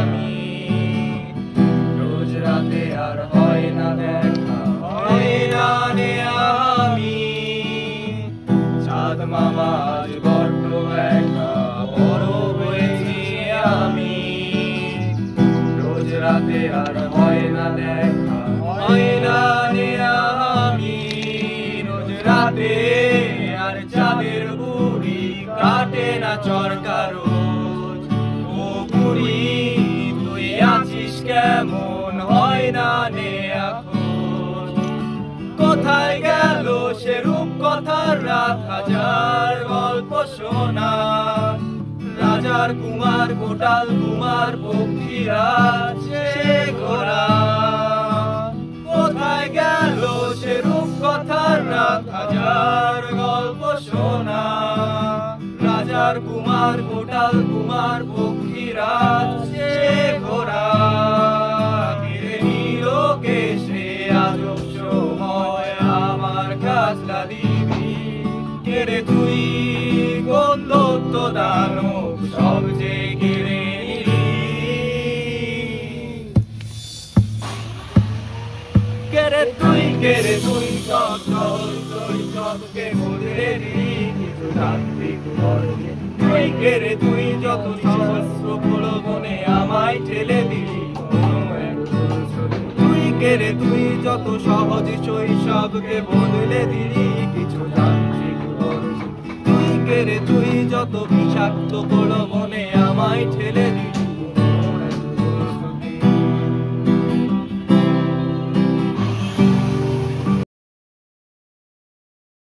আমি রোজ রাতে আর হয় না দেখা, হয় না রে আমি। চাঁদ মামা আজ বড্ড একা, বড় হয়েছি আমি। রোজ রাতে আর হয় না দেখা, হয় না রে আমি। রোজ রাতে আর চাঁদের বুড়ি কাটে না চরকা রোজ। ও বুড়ি তুই আছিস কেমন, হয় না রে এখন। কোথায় গেল সে রূপ কথার রাত, হাজার গল্প শোনা। রাজার কুমার কোটাল কুমার পক্ষীরাজ সে ঘোড়া। কোথায় গেল সে রূপ কথার রাত, হাজার গল্প শোনা। রাজার কুমার কোটাল কুমার পক্ষীরাজ সে ঘোড়া। ঘিরে নিল কেশে আজব সময় আমার কাজলা দিবি। কেড়ে তুই কোন দত্ত দানব সব যে ঘিরে নিলি। কেড়ে তুই সব সবকে বদলে দিলি কিছু যান্ত্রিক বর্গে। তুই কেড়ে তুই যত সহস্র প্রলোভনে আমায় ঠেলে দিলি। তুই কেড়ে তুই যত সহজ শৈশবকে বদলে দিলি কিছু যান্ত্রিক বর্গে। তুই কেড়ে তুই যত বিষাক্ত প্রলোভনে আমায় ঠেলে দিলি।